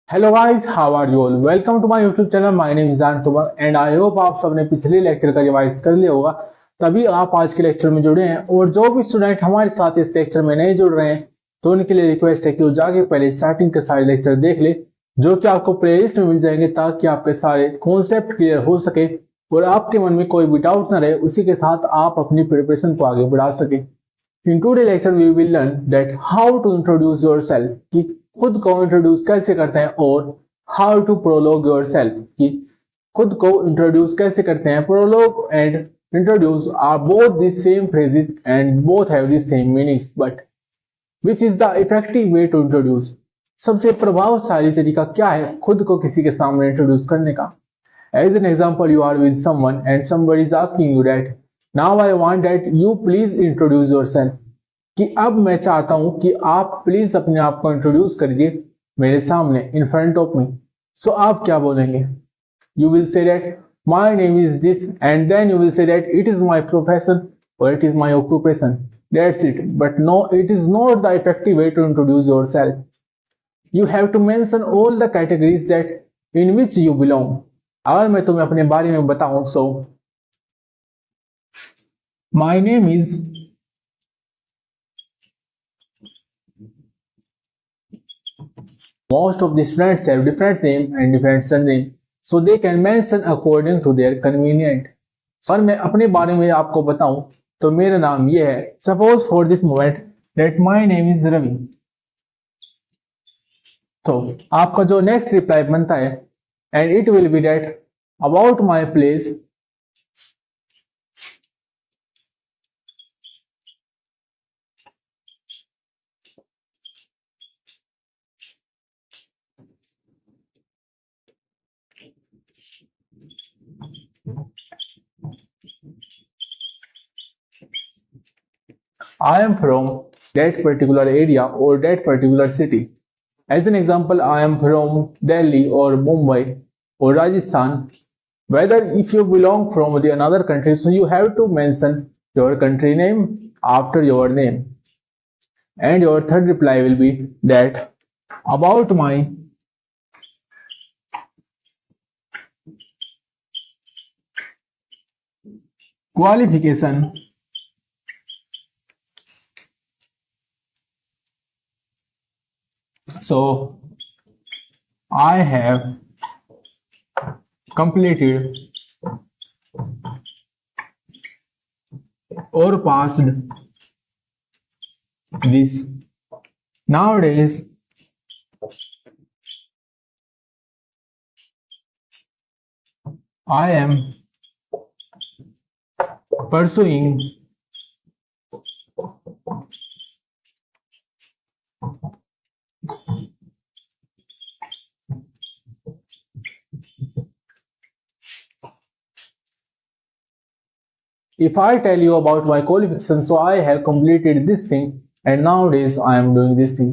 Hello guys, how are you all? Welcome to my YouTube channel. My name is जान तुमर and I hope आप सबने पिछले lecture का रिवाइज कर लिया होगा, तभी आप आज के लेक्चर में जुड़े हैं। और जो भी स्टूडेंट हमारे साथ इस लेक्चर में नहीं जुड़ रहे हैं तो उनके लिए रिक्वेस्ट है कि वो जाके पहले स्टार्टिंग के सारे लेक्चर देख ले, जो कि आपको प्लेलिस्ट में मिल जाएंगे, ताकि आपके सारे कॉन्सेप्ट क्लियर हो सके और आपके मन में कोई भी डाउट ना रहे। उसी के साथ आप अपनी प्रिपरेशन को आगे बढ़ा सके। In today's lecture we will learn that how to introduce yourself, कि खुद को इंट्रोड्यूस कैसे करते हैं, और how to prologue yourself, कि खुद को इंट्रोड्यूस कैसे करते हैं। Prologue and introduce are both the same phrases and both have the same meanings, but which is the effective way to introduce? सबसे प्रभावशाली तरीका क्या है खुद को किसी के सामने इंट्रोड्यूस करने का? As an example, you are with someone and somebody is asking you that now I want that you please introduce yourself, कि अब मैं चाहता हूं कि आप प्लीज अपने आप को इंट्रोड्यूस करिए मेरे सामने, इन फ्रंट ऑफ मी। सो आप क्या बोलेंगे? You will say that my name is this and then you will say that it is my profession और it is my occupation, that's it. But no, it is not the effective way to introduce yourself. You have to mention all the categories that in which you belong. अगर मैं तुम्हें अपने बारे में बताऊं, so my name is, most of the students have different name and different surname, so they can mention according to their convenient. और मैं अपने बारे में आपको बताऊं तो मेरा नाम ये है। Suppose for this moment that my name is Ravi. तो आपका जो नेक्स्ट रिप्लाई बनता है, and it will be that about my place I am from that particular area or that particular city. As an example, I am from Delhi or Mumbai or Rajasthan. Whether if you belong from the another country, so you have to mention your country name after your name. And your third reply will be that about my qualification. So I have completed or passed this. Nowadays I am pursuing if I tell you about my qualification, so I have completed this thing and nowadays I am doing this thing.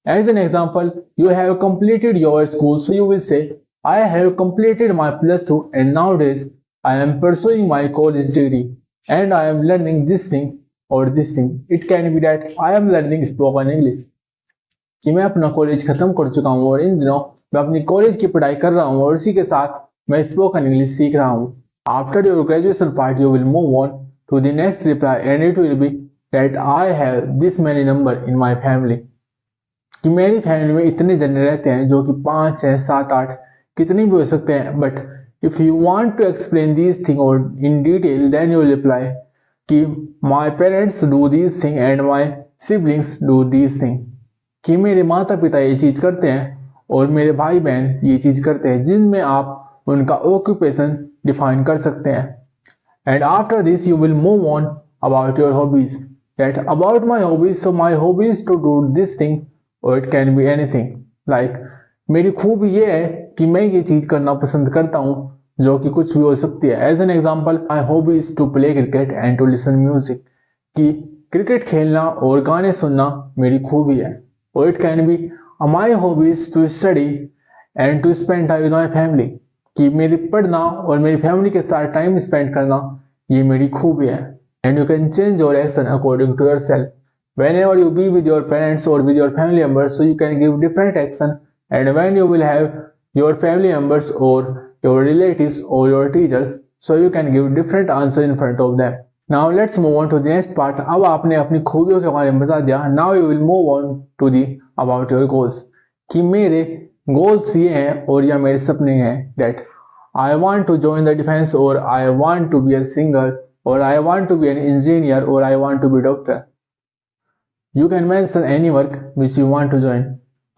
As an example, you have completed your school, so you will say I have completed my plus 2 and nowadays I am pursuing my college degree and I am learning this thing or this thing. It can be that I am learning spoken English, कि मैं अपना college खत्म कर चुका हूँ और इन दिनों मैं अपनी कॉलेज की पढ़ाई कर रहा हूँ और इसी के साथ मैं स्पोकन इंग्लिश सीख रहा हूँ। After your graduation part, you will move on to the next reply and it will be that I have this many number in my family, कि मेरी फैमिली में इतने जने रहते हैं, जो कि 5, 6, 7, 8 कितने भी हो सकते हैं। But if you want to explain this thing और in detail, then you will reply कि my parents do this thing and my siblings do this thing, कि मेरे माता पिता ये चीज करते हैं और मेरे भाई बहन ये चीज करते हैं, जिनमें आप उनका ऑक्यूपेशन डिफाइन कर सकते हैं। And after this you will move on about your hobbies, that about my hobbies, so my hobbies to do this thing और it can be anything. Like मेरी खूबी ये है कि मैं ये चीज करना पसंद करता हूँ, जो कि कुछ भी हो सकती है। As an example, my hobbies to play cricket and to listen music, कि क्रिकेट खेलना और गाने सुनना मेरी खूबी है। और it can be my hobbies to study and to spend time with my family, कि मेरी पढ़ना और मेरी फैमिली के साथ टाइम स्पेंड करना ये मेरी खूबी है। And you can change your action according to yourself. Whenever you be with your parents or with your family members, so you can give different action and when you will have your family members or your relatives or your teachers, so you can give different answer in front of them. Now let's move on to the next part. अब आपने अपनी खूबियों के बारे में बता दिया. Now you will move on to the about your goals. कि मेरे goals ये हैं और या मेरे सपने हैं that I want to join the defense or I want to be a singer or I want to be an engineer or I want to be a doctor. You can mention any work which you want to join.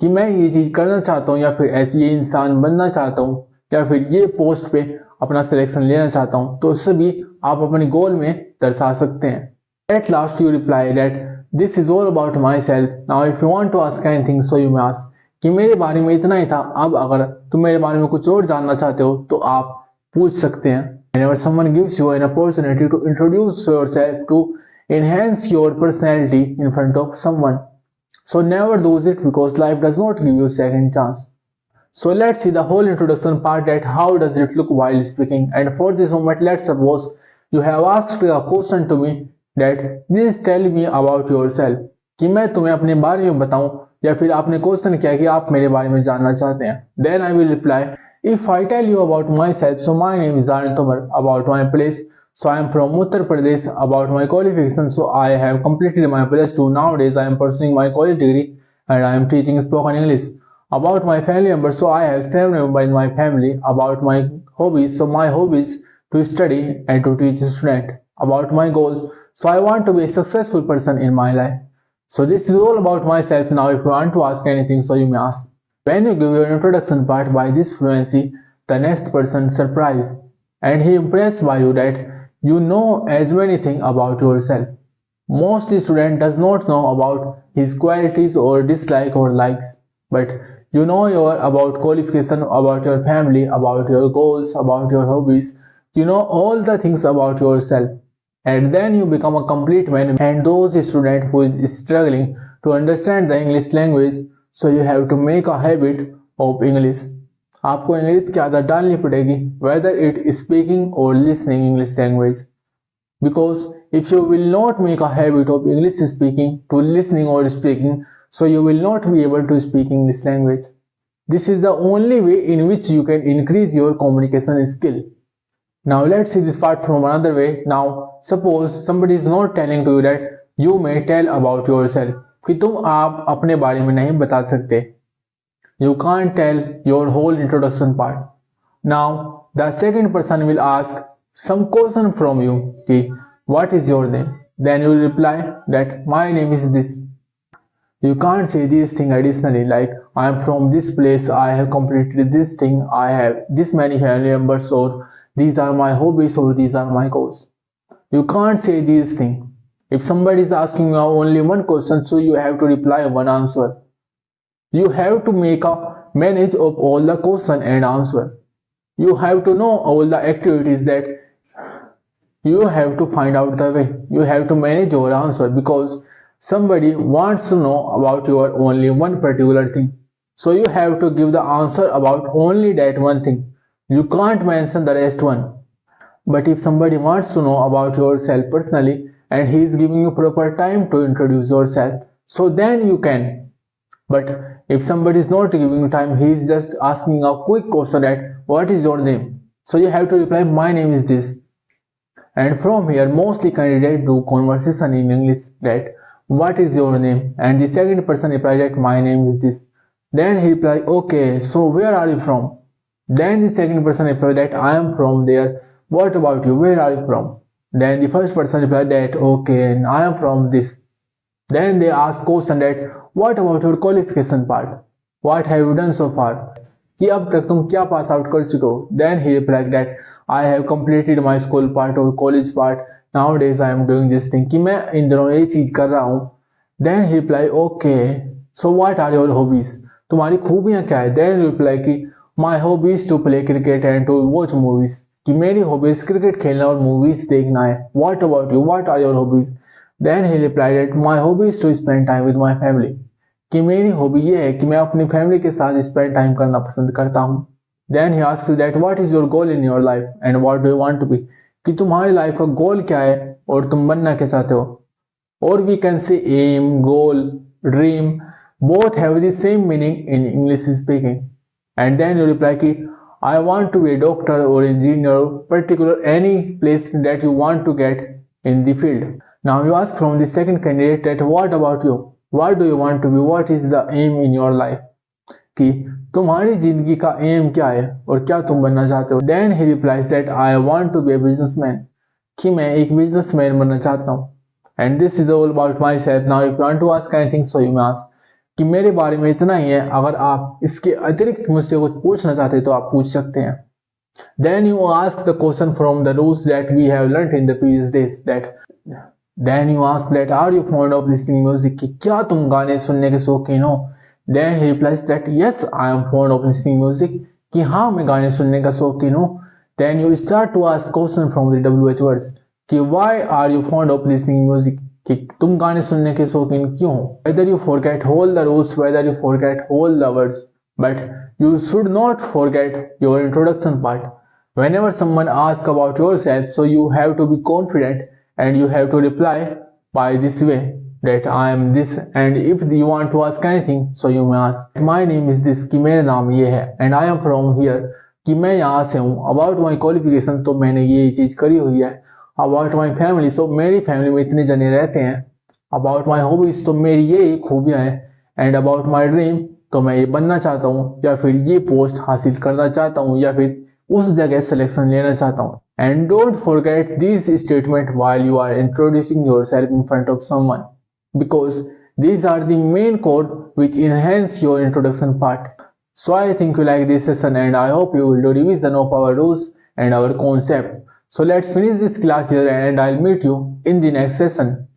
कि मैं ये चीज करना चाहता हूँ या फिर ऐसी ये इंसान बनना चाहता हूँ या फिर ये पोस्ट पे अपना सिलेक्शन लेना चाहता हूँ, तो उससे भी आप अपने गोल में दर्शा सकते हैं. At last you reply that this is all about myself. Now if you want to ask anything so you may ask. कि मेरे बारे में इतना ही था, अब अगर तुम मेरे बारे में कुछ और जानना चाहते हो तो आप पूछ सकते हैं. Whenever someone gives you an opportunity to introduce yourself to enhance your personality in front of someone, so never lose it because life does not give you a second chance. So let's see the whole introduction part, that how does it look while speaking. And for this moment, let's suppose you have asked a question to me that please tell me about yourself. कि मैं तुम्हें अपने बारे में बताऊं, या फिर आपने क्वेश्चन किया कि आप मेरे बारे में जानना चाहते हैं. Then I will reply, if I tell you about myself, so my name is Aryan Tomar. About my place, so I am from Uttar Pradesh. About my qualifications, so I have completed my +2. Nowadays I am pursuing my college degree and I am teaching spoken English. About my family members, so I have 7 members in my family. About my hobbies, so my hobbies to study and to teach students. About my goals, so I want to be a successful person in my life. So this is all about myself. Now if you want to ask anything, so you may ask. When you give your introduction part by this fluency, the next person surprised and he impressed by you that you know as many things about yourself. Most student does not know about his qualities or dislike or likes, but you know your about qualification, about your family, about your goals, about your hobbies. You know all the things about yourself, and then you become a complete man. And those student who is struggling to understand the English language, so you have to make a habit of English. आपको English की आदत डालनी पड़ेगी, whether it is speaking or listening English language. Because if you will not make a habit of English speaking to listening or speaking, so you will not be able to speak English language. This is the only way in which you can increase your communication skill. Now let's see this part from another way. Now suppose somebody is not telling to you that you may tell about yourself. कि तुम आप अपने बारे में नहीं बता सकते. You can't tell your whole introduction part. Now the second person will ask some question from you. कि what is your name? Then you will reply that my name is this. You can't say this thing additionally, like I am from this place, I have completed this thing, I have this many family members, or these are my hobbies, or these are my goals. You can't say these things. If somebody is asking you only one question, so you have to reply one answer. You have to make a manage of all the question and answer. You have to know all the activities that you have to find out the way. You have to manage your answer because somebody wants to know about your only one particular thing. So you have to give the answer about only that one thing. You can't mention the rest one. But if somebody wants to know about yourself personally and he is giving you proper time to introduce yourself, so then you can. But if somebody is not giving you time, he is just asking a quick question that what is your name? So you have to reply my name is this. And from here mostly candidates do conversation in English that what is your name? And the second person replies that my name is this. Then he replies okay, so where are you from? Then the second person replies that I am from there. What about you? Where are you from? Then the first person replies that okay, and I am from this. Then they ask question that what about your qualification part? What have you done so far? कि अब तक तुम क्या pass out कर चुके हो? Then he replied that I have completed my school part or college part. Nowadays I am doing this thing. कि मैं इन दिनों ये चीज कर रहा हूँ. Then he replied okay, so what are your hobbies? तुम्हारी खूबियाँ क्या है? Then he replied कि my hobbies to play cricket and to watch movies. कि मेरी हॉबीज क्रिकेट खेलना और मूवीज देखना है. What about you? What are your hobbies? Then he replied that my hobby is to spend time with my family. कि मेरी hobby ये है कि मैं अपनी फैमिली के साथ स्पेंड टाइम करना पसंद करता हूँ. Then he asked that what is your goal in your life and what do you want to be? कि तुम्हारी लाइफ का गोल क्या है और तुम बनना क्या चाहते हो? Or we can say aim, goal, dream. both have the same meaning in English speaking. And then you reply ki I want to be a doctor or engineer, particular any place that you want to get in the field. Now you ask from the second candidate that what about you? What do you want to be? What is the aim in your life? कि तुम्हारी जिंदगी का M क्या है और क्या तुम बनना चाहते हो? Then he replies that I want to be a businessman. कि मैं एक बिजनेसमैन बनना चाहता हूँ. And this is all about myself. Now if you want to ask anything, so you may ask. कि मेरे बारे में इतना ही है. अगर आप इसके अतिरिक्त मुझसे कुछ पूछना चाहते हैं तो आप पूछ सकते हैं. Then you ask the question from the rules that we have learnt in the previous days. Then you ask that are you fond of listening music? कि क्या तुम गाने सुनने के शौकीन हो? Then he replies that yes, I am fond of listening music. कि हाँ मैं गाने सुनने का शौकीन हूँ. Then you start to ask question from the WH words. कि why are you fond of listening music? कि तुम गाने सुनने के शौकीन क्यों हो? Whether you forget all the rules, whether you forget all the words, but you should not forget your introduction part. Whenever someone asks about yourself, so you have to be confident and you have to reply by this way that I am this, and if you want to ask anything, so you may ask. My name is this, कि मेरा नाम ये है, and I am from here, कि मैं यहाँ से हूँ. About my qualification, तो मैंने ये चीज करी हुई है. About my family, so मेरी फैमिली में इतने जने रहते हैं. About my hobbies, तो मेरी ये खूबियाँ हैं. And about my dream, तो मैं ये बनना चाहता हूँ या फिर ये पोस्ट हासिल करना चाहता हूँ या फिर उस जगह सिलेक्शन लेना चाहता हूँ. And don't forget these statements while you are introducing yourself in front of someone, because these are the main code which enhance your introduction part. So I think you like this session and I hope you will do revision of our rules and our concept. So let's finish this class here and I'll meet you in the next session.